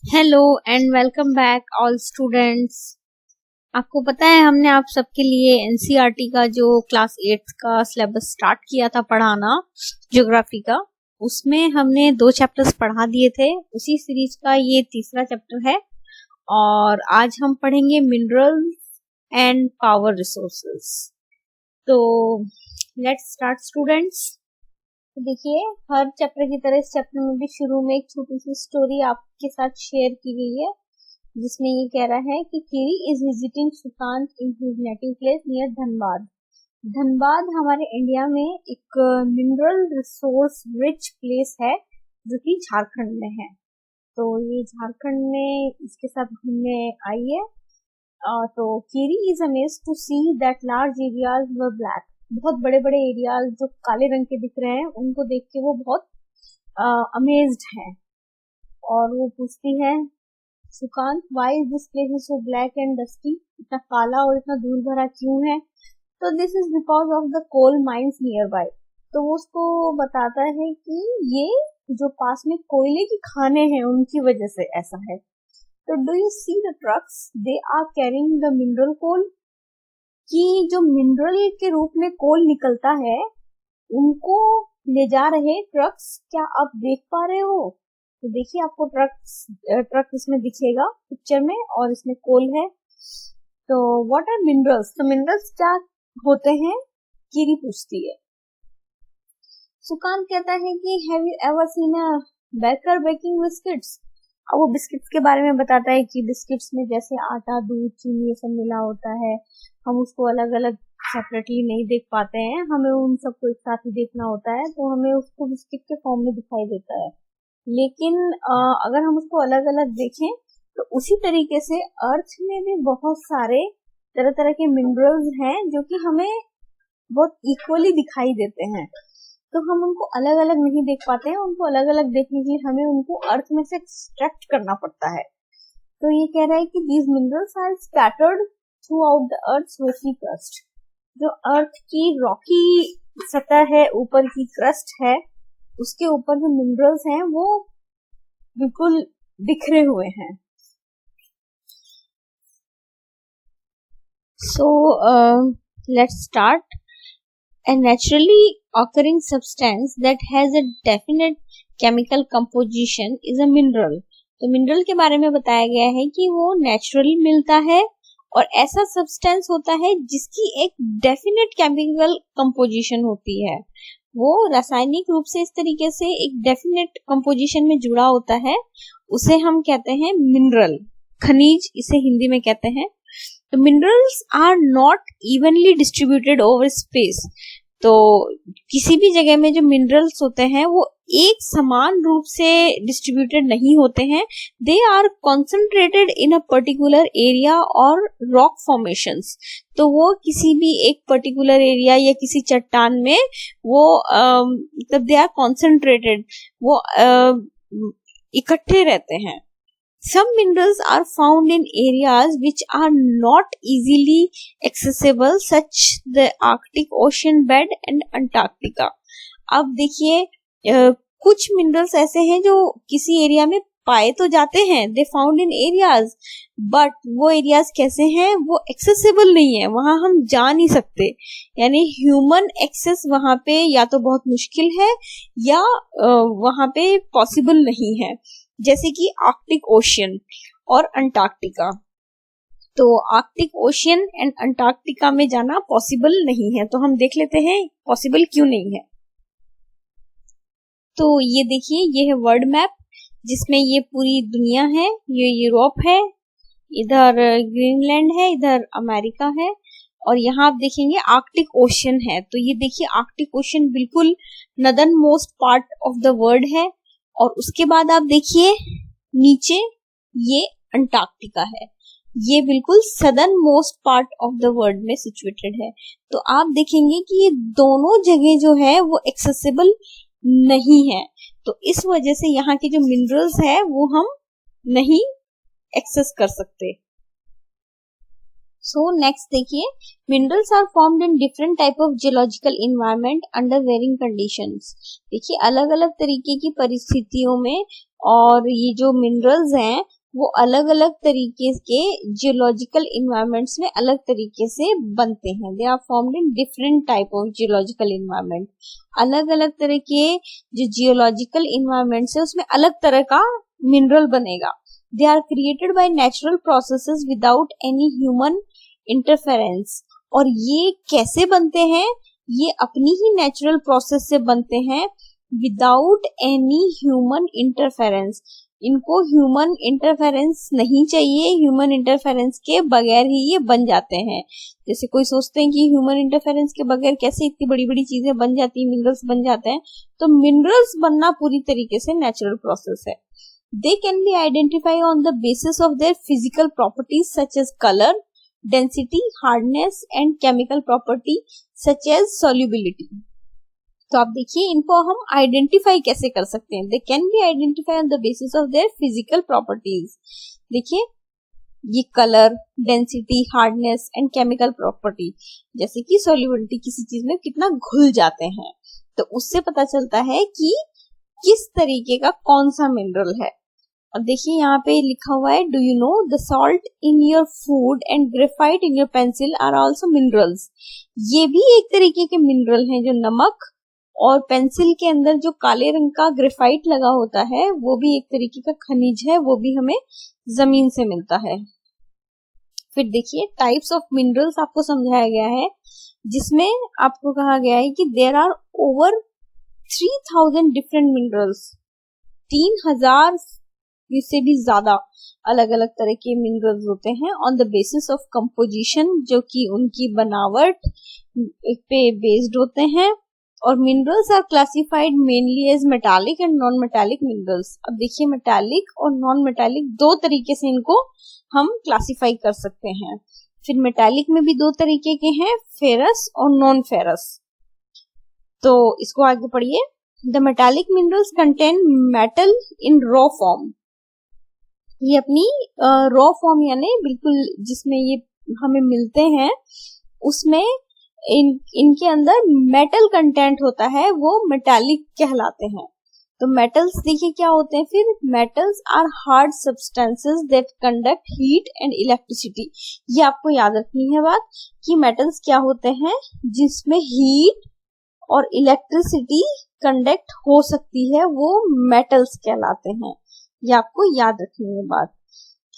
Hello and welcome back all students. आपको पता है हमने आप सबके लिए एनसीईआरटी का जो क्लास 8 का सिलेबस स्टार्ट किया था पढ़ाना ज्योग्राफी का, उसमें हमने 2 चैप्टर्स पढ़ा दिए थे। उसी सीरीज का ये तीसरा चैप्टर है और आज हम पढ़ेंगे मिनरल्स एंड पावर रिसोर्सेज। तो लेट्स स्टार्ट स्टूडेंट्स। तो देखिए, हर चैप्टर की तरह इस चैप्टर में भी शुरू में एक छोटी सी स्टोरी आपके साथ शेयर की गई है, जिसमें ये कह रहा है कि Keri is visiting Sukant in his native place near Dhanbad. Dhanbad हमारे इंडिया में एक मिनरल रिसोर्स रिच प्लेस है जो कि झारखंड में है। तो ये झारखंड में इसके साथ घूमने आई है। तो Keri is amazed to see that large areas were black. बहुत बड़े बड़े एरियाज जो काले रंग के दिख रहे हैं उनको देख के वो बहुत अमेज्ड है। और वो पूछती है, Sukant, why is this place is so black and dusty? इतना काला और इतना धूल भरा क्यों है? तो this is because of the coal mines near by. तो वो उसको बताता है कि ये जो पास में कोयले की खाने हैं उनकी वजह से ऐसा है। तो do you see the trucks, they are carrying the mineral coal. कि जो मिनरल के रूप में कोल निकलता है उनको ले जा रहे ट्रक्स, क्या आप देख पा रहे हो? तो देखिए, आपको ट्रक इसमें दिखेगा पिक्चर में और इसमें कोल है। तो व्हाट आर मिनरल्स? तो मिनरल्स क्या होते हैं, कीरी पूछती है। सुकांत कहता है कि have you ever seen a baker baking biscuits? अब वो बिस्किट्स के बारे में बताता है कि बिस्किट्स में जैसे आटा, दूध, चीनी ये सब मिला होता है। हम उसको अलग अलग सेपरेटली नहीं देख पाते हैं, हमें उन सबको एक साथ ही देखना होता है, तो हमें उसको बिस्किट के फॉर्म में दिखाई देता है। लेकिन अगर हम उसको अलग अलग देखें तो उसी तरीके से अर्थ में भी बहुत सारे तरह तरह के मिनरल्स हैं जो कि हमें बहुत इक्वली दिखाई देते हैं। तो हम उनको अलग अलग नहीं देख पाते हैं, उनको अलग अलग देखने के लिए हमें उनको अर्थ में से एक्सट्रैक्ट करना पड़ता है। तो ये कह रहा है कि these minerals are scattered throughout the earth's rocky crust। जो अर्थ की रॉकी सतह है, ऊपर की क्रस्ट है, उसके ऊपर जो मिनरल्स हैं वो बिल्कुल बिखरे हुए हैं। So let's start। A naturally occurring substance that has a definite chemical composition is a mineral। तो मिनरल के बारे में बताया गया है कि वो नेचुरली मिलता है और ऐसा सब्सटेंस होता है जिसकी एक डेफिनेट केमिकल कंपोजिशन होती है। वो रासायनिक रूप से इस तरीके से एक डेफिनेट कंपोजिशन में जुड़ा होता है, उसे हम कहते हैं मिनरल, खनिज इसे हिंदी में कहते हैं। तो minerals are not evenly distributed over space. तो किसी भी जगह में जो मिनरल्स होते हैं वो एक समान रूप से डिस्ट्रीब्यूटेड नहीं होते हैं। They are concentrated in a particular area और रॉक फॉर्मेशंस। तो वो किसी भी एक पर्टिकुलर एरिया या किसी चट्टान में वो मतलब दे आर कॉन्सेंट्रेटेड, वो इकट्ठे रहते हैं। Some minerals are found in areas which are not easily accessible, such the Arctic Ocean bed and Antarctica। अब देखिए, कुछ मिनरल्स ऐसे हैं जो किसी एरिया में पाए तो जाते हैं, they found in areas, but वो एरियाज कैसे हैं, वो एक्सेसिबल नहीं है, वहां हम जा नहीं सकते। यानी ह्यूमन एक्सेस वहां पे या तो बहुत मुश्किल है या वहां पे पॉसिबल नहीं है, जैसे कि आर्कटिक ओशियन और अंटार्कटिका। तो आर्कटिक ओशियन एंड अंटार्कटिका में जाना पॉसिबल नहीं है। तो हम देख लेते हैं पॉसिबल क्यों नहीं है। तो ये देखिए, ये है वर्ल्ड मैप जिसमें ये पूरी दुनिया है। ये यूरोप है, इधर ग्रीनलैंड है, इधर अमेरिका है और यहाँ आप देखेंगे आर्कटिक ओशियन है। तो ये देखिए, आर्कटिक ओशियन बिल्कुल northern most part of the world है। और उसके बाद आप देखिए नीचे ये अंटार्कटिका है, ये बिल्कुल southern most part of the world में सिचुएटेड है। तो आप देखेंगे कि ये दोनों जगह जो है वो एक्सेसिबल नहीं है। तो इस वजह से यहाँ के जो मिनरल्स है वो हम नहीं एक्सेस कर सकते। सो नेक्स्ट देखिए, minerals are formed in different type of geological environment under varying conditions. देखिए अलग अलग तरीके की परिस्थितियों में और ये जो मिनरल्स हैं वो अलग अलग तरीके के जियोलॉजिकल इन्वायरमेंट्स में अलग तरीके से बनते हैं। They are formed in different type of geological environment. अलग अलग तरह के जो जियोलॉजिकल इन्वायरमेंट्स है उसमें अलग तरह का मिनरल बनेगा। They are created by natural processes without any human interference. और ये कैसे बनते हैं? ये अपनी ही नेचुरल प्रोसेस से बनते हैं विदाउट एनी ह्यूमन इंटरफेरेंस। इनको ह्यूमन इंटरफेरेंस नहीं चाहिए, ह्यूमन इंटरफेरेंस के बगैर ही ये बन जाते हैं। जैसे कोई सोचते हैं कि ह्यूमन इंटरफेरेंस के बगैर कैसे इतनी बड़ी बड़ी चीजें बन जाती है, मिनरल्स बन जाते हैं, तो मिनरल्स बनना पूरी तरीके से नेचुरल प्रोसेस है। They can be identified on the basis of their physical properties such as color, density, hardness and chemical property such as solubility. तो आप देखिए इनको हम आइडेंटिफाई कैसे कर सकते हैं। They can be identified on the basis of their physical properties. देखिए ये colour, density, hardness and chemical property, जैसे कि सोल्युबिलिटी, किसी चीज में कितना घुल जाते हैं, तो उससे पता चलता है कि किस तरीके का कौन सा मिनरल है। अब देखिए यहाँ पे लिखा हुआ है, do you know the salt in your food and graphite in your pencil are also minerals. ये भी एक तरीके के मिनरल हैं। जो नमक और पेंसिल के अंदर जो काले रंग का ग्रेफाइट लगा होता है वो भी एक तरीके का खनिज है, वो भी हमें जमीन से मिलता है। फिर देखिए टाइप्स ऑफ मिनरल्स आपको समझाया गया है, जिसमें आपको कहा गया है कि there are over 3000 different minerals. 3000 इससे भी ज्यादा अलग अलग तरह के मिनरल्स होते हैं on the basis of composition, जो कि उनकी बनावट पे बेस्ड होते हैं। और minerals are classified mainly as metallic and non metallic minerals. अब देखिए मेटालिक और नॉन मेटालिक दो तरीके से इनको हम क्लासिफाई कर सकते हैं। फिर मेटालिक में भी दो तरीके के हैं, फेरस और नॉन फेरस। तो इसको आगे पढ़िए। The metallic minerals contain metal in raw form. ये अपनी रॉ फॉर्म यानी बिल्कुल जिसमें ये हमें मिलते हैं उसमें इनके अंदर मेटल कंटेंट होता है, वो मेटालिक कहलाते हैं। तो मेटल्स देखिए क्या होते हैं फिर, metals are hard substances that conduct heat and electricity. ये आपको याद रखनी है बात कि मेटल्स क्या होते हैं, जिसमें हीट और इलेक्ट्रिसिटी कंडक्ट हो सकती है, वो मेटल्स कहलाते हैं। ये आपको याद रखनी है बात।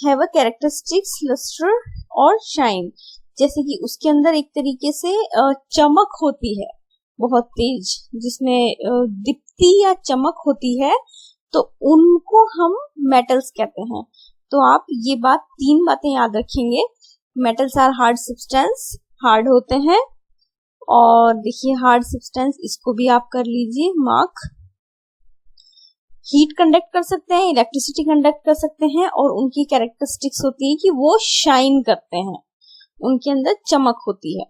हैव अ कैरेक्टरिस्टिक्स लस्टर और शाइन, जैसे कि उसके अंदर एक तरीके से चमक होती है बहुत तेज, जिसमें दीप्ति या चमक होती है, तो उनको हम मेटल्स कहते हैं। तो आप ये बात, तीन बातें याद रखेंगे। Metals are hard substance, hard होते हैं। और देखिए हार्ड सब्सटेंस, इसको भी आप कर लीजिए मार्क। हीट कंडक्ट कर सकते हैं, इलेक्ट्रिसिटी कंडक्ट कर सकते हैं, और उनकी कैरेक्टरिस्टिक्स होती है कि वो शाइन करते हैं, उनके अंदर चमक होती है।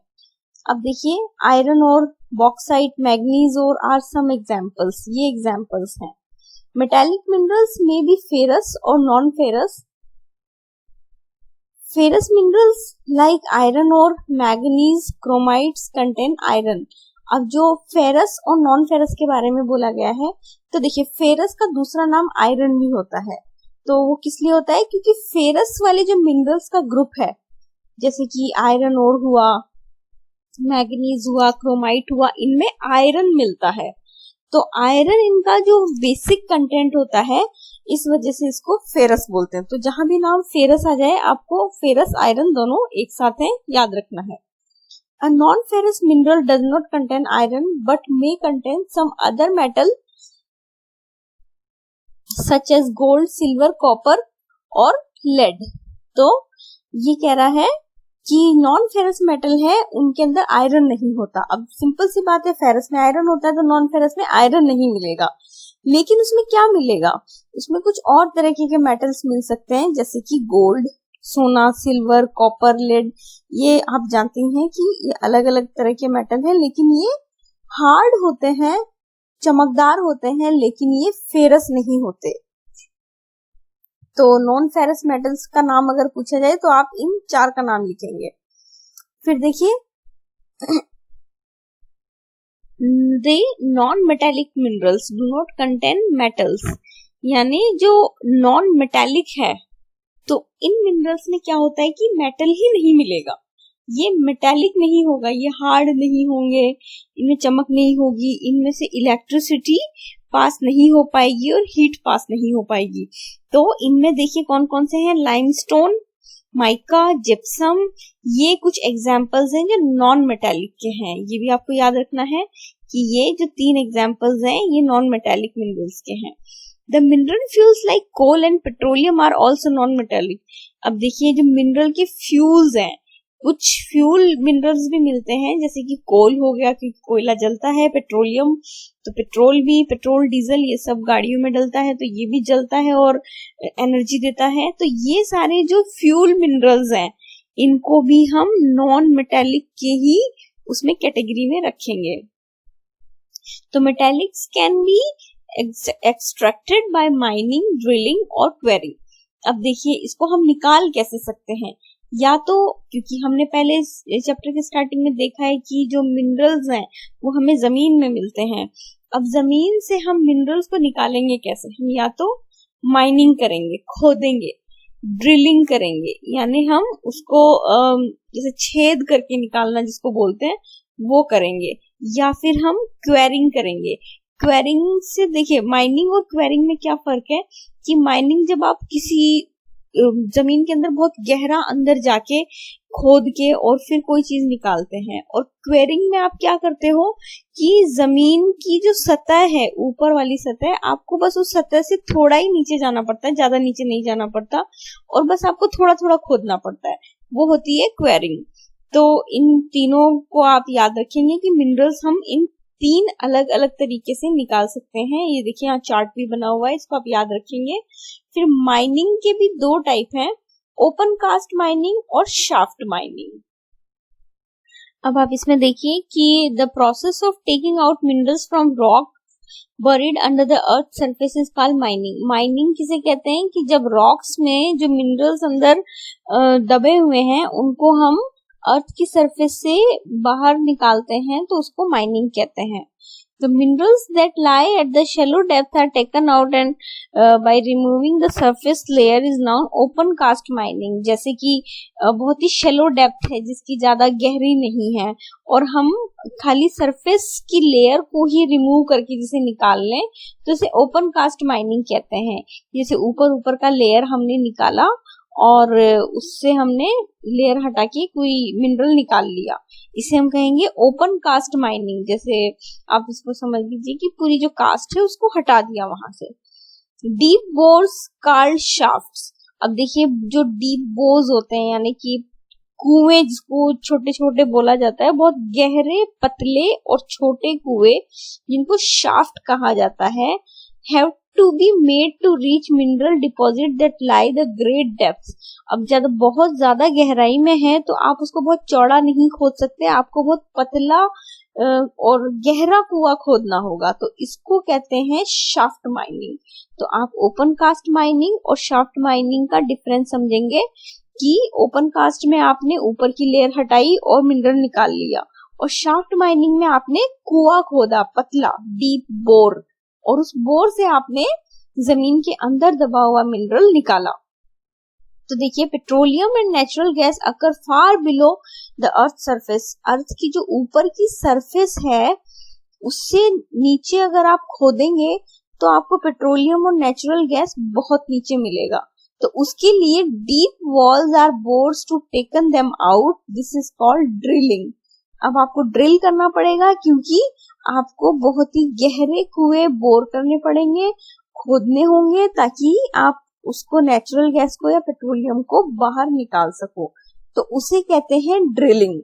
अब देखिए आयरन और बॉक्साइट, मैग्नीज और आर सम एग्जांपल्स, ये एग्जांपल्स हैं। मेटालिक मिनरल्स में बी फेरस और non ferrous. Ferrous minerals like iron और मैग्नीज, क्रोमाइट्स कंटेन आयरन। अब जो फेरस और नॉन फेरस के बारे में बोला गया है, तो देखिए फेरस का दूसरा नाम आयरन भी होता है। तो वो किस लिए होता है, क्योंकि फेरस वाले जो मिनरल्स का ग्रुप है, जैसे कि आयरन ओर हुआ, मैग्नीज हुआ, क्रोमाइट हुआ, इनमें आयरन मिलता है। तो आयरन इनका जो बेसिक कंटेंट होता है, इस वजह से इसको फेरस बोलते हैं। तो जहां भी नाम फेरस आ जाए, आपको फेरस आयरन दोनों एक साथ है याद रखना है। A non ferrous mineral does not contain iron but may contain some other metal such as gold, silver, copper और लेड। तो ये कह रहा है कि नॉन फेरस मेटल है, उनके अंदर आयरन नहीं होता। अब सिंपल सी बात है, फेरस में आयरन होता है तो नॉन फेरस में आयरन नहीं मिलेगा। लेकिन उसमें क्या मिलेगा, उसमें कुछ और तरीके के मेटल्स मिल सकते हैं, जैसे कि गोल्ड, सोना, सिल्वर, कॉपर, लेड। ये आप जानते हैं कि ये अलग अलग तरह के मेटल है, लेकिन ये हार्ड होते हैं, चमकदार होते हैं, लेकिन ये फेरस नहीं होते। तो नॉन फेरस मेटल्स का नाम अगर पूछा जाए तो आप इन चार का नाम लिखेंगे। फिर देखिए the non-metallic minerals do not contain metals, यानी जो नॉन मेटेलिक है तो इन मिनरल्स में क्या होता है कि मेटल ही नहीं मिलेगा, ये मेटेलिक नहीं होगा, ये हार्ड नहीं होंगे, इनमें चमक नहीं होगी, इनमें से इलेक्ट्रिसिटी पास नहीं हो पाएगी और हीट पास नहीं हो पाएगी। तो इनमें देखिए कौन कौन से हैं, लाइमस्टोन, माइका, जिप्सम, ये कुछ एग्जाम्पल्स हैं जो नॉन मेटेलिक के हैं। ये भी आपको याद रखना है कि ये जो 3 एग्जाम्पल्स हैं ये नॉन मेटेलिक मिनरल्स के हैं। The mineral fuels like coal and petroleum are also non metallic. अब देखिए जो मिनरल के फ्यूल्स हैं, कुछ फ्यूल मिनरल्स भी मिलते हैं जैसे कि कोल हो गया क्योंकि कोयला जलता है, पेट्रोलियम तो पेट्रोल भी, पेट्रोल डीजल ये सब गाड़ियों में डलता है तो ये भी जलता है और एनर्जी देता है। तो ये सारे जो फ्यूल मिनरल्स हैं इनको भी हम नॉन मेटेलिक के ही उसमें कैटेगरी में रखेंगे। तो metallics can be extracted bye mining, drilling और क्वेरिंग। अब देखिए इसको हम निकाल कैसे सकते हैं, या तो क्योंकि हमने पहले इस चैप्टर के स्टार्टिंग में देखा है कि जो मिनरल्स हैं वो हमें जमीन में मिलते हैं। अब जमीन से हम मिनरल्स को निकालेंगे कैसे, हम या तो माइनिंग करेंगे, खोदेंगे, ड्रिलिंग करेंगे, यानी हम उसको जैसे छेद करके निकालना जिसको बोलते हैं वो करेंगे, या फिर हम क्वेरिंग करेंगे। क्वेरिंग से देखिए माइनिंग और क्वेरिंग में क्या फर्क है कि माइनिंग जब आप किसी जमीन के अंदर बहुत गहरा अंदर जाके खोद के और फिर कोई चीज निकालते हैं, और क्वेरिंग में आप क्या करते हो कि जमीन की जो सतह है, ऊपर वाली सतह, आपको बस उस सतह से थोड़ा ही नीचे जाना पड़ता है, ज्यादा नीचे नहीं जाना पड़ता और बस आपको थोड़ा थोड़ा खोदना पड़ता है, वो होती है क्वेरिंग। तो इन तीनों को आप याद रखेंगे कि मिनरल्स हम इन 3 अलग अलग तरीके से निकाल सकते हैं। ये देखिए यहाँ चार्ट भी बना हुआ है, इसको आप याद रखेंगे। फिर माइनिंग के भी 2 टाइप हैं, ओपन कास्ट माइनिंग और शाफ्ट माइनिंग। अब आप इसमें देखिए कि the process of taking out minerals from rock buried under the earth surface is called mining. Mining किसे कहते हैं कि जब रॉक्स में जो मिनरल्स अंदर दबे हुए हैं उनको हम अर्थ की सरफेस से बाहर निकालते हैं तो उसको माइनिंग कहते हैं। The minerals that lie at the shallow depth are taken out and by removing the surface layer is known open cast mining। जैसे कि बहुत ही shallow depth है जिसकी ज्यादा गहरी नहीं है और हम खाली सरफेस की लेयर को ही रिमूव करके जिसे निकाल लें तो इसे ओपन कास्ट माइनिंग कहते हैं। जैसे ऊपर ऊपर का लेयर हमने निकाला और उससे हमने लेयर हटा के कोई मिनरल निकाल लिया, इसे हम कहेंगे ओपन कास्ट माइनिंग। जैसे आप इसको समझ लीजिए कि पूरी जो कास्ट है उसको हटा दिया वहां से। Deep bores called shafts. अब देखिए जो डीप बोर्स होते हैं यानी कि कुएं जिसको छोटे छोटे बोला जाता है, बहुत गहरे पतले और छोटे कुएं जिनको शाफ्ट कहा जाता है, have to be made to reach mineral deposit that lie the great depths। अब जब बहुत ज्यादा गहराई में है तो आप उसको बहुत चौड़ा नहीं खोद सकते, आपको बहुत पतला और गहरा कुआं खोदना होगा, तो इसको कहते हैं शाफ्ट माइनिंग। तो आप ओपन कास्ट माइनिंग और शाफ्ट माइनिंग का डिफरेंस समझेंगे कि ओपन कास्ट में आपने ऊपर की लेयर हटाई और मिनरल निकाल लिया, और शाफ्ट माइनिंग में आपने कुआं खोदा, पतला डीप बोर, और उस बोर से आपने जमीन के अंदर दबा हुआ मिनरल निकाला। तो देखिए petroleum and natural gas occur far below the earth surface. Earth की जो ऊपर की सरफेस है उससे नीचे अगर आप खोदेंगे तो आपको पेट्रोलियम और नेचुरल गैस बहुत नीचे मिलेगा, तो उसके लिए deep wells or bores to taken them out, this is called drilling. अब आपको ड्रिल करना पड़ेगा क्योंकि आपको बहुत ही गहरे कुएं बोर करने पड़ेंगे, खोदने होंगे ताकि आप उसको नेचुरल गैस को या पेट्रोलियम को बाहर निकाल सको, तो उसे कहते हैं ड्रिलिंग।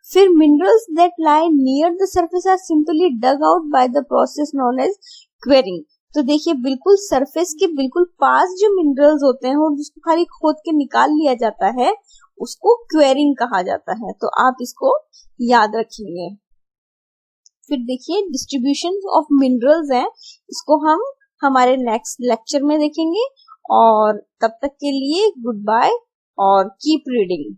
फिर minerals that lie near the surface are simply dug out by the process known as quarrying. तो देखिए बिल्कुल सरफेस के बिल्कुल पास जो मिनरल्स होते हैं और जिसको खाली खोद के निकाल लिया जाता है उसको क्वेरिंग कहा जाता है, तो आप इसको याद रखेंगे। फिर देखिए डिस्ट्रीब्यूशन ऑफ मिनरल्स है, इसको हम हमारे नेक्स्ट लेक्चर में देखेंगे, और तब तक के लिए गुड बाय और कीप रीडिंग।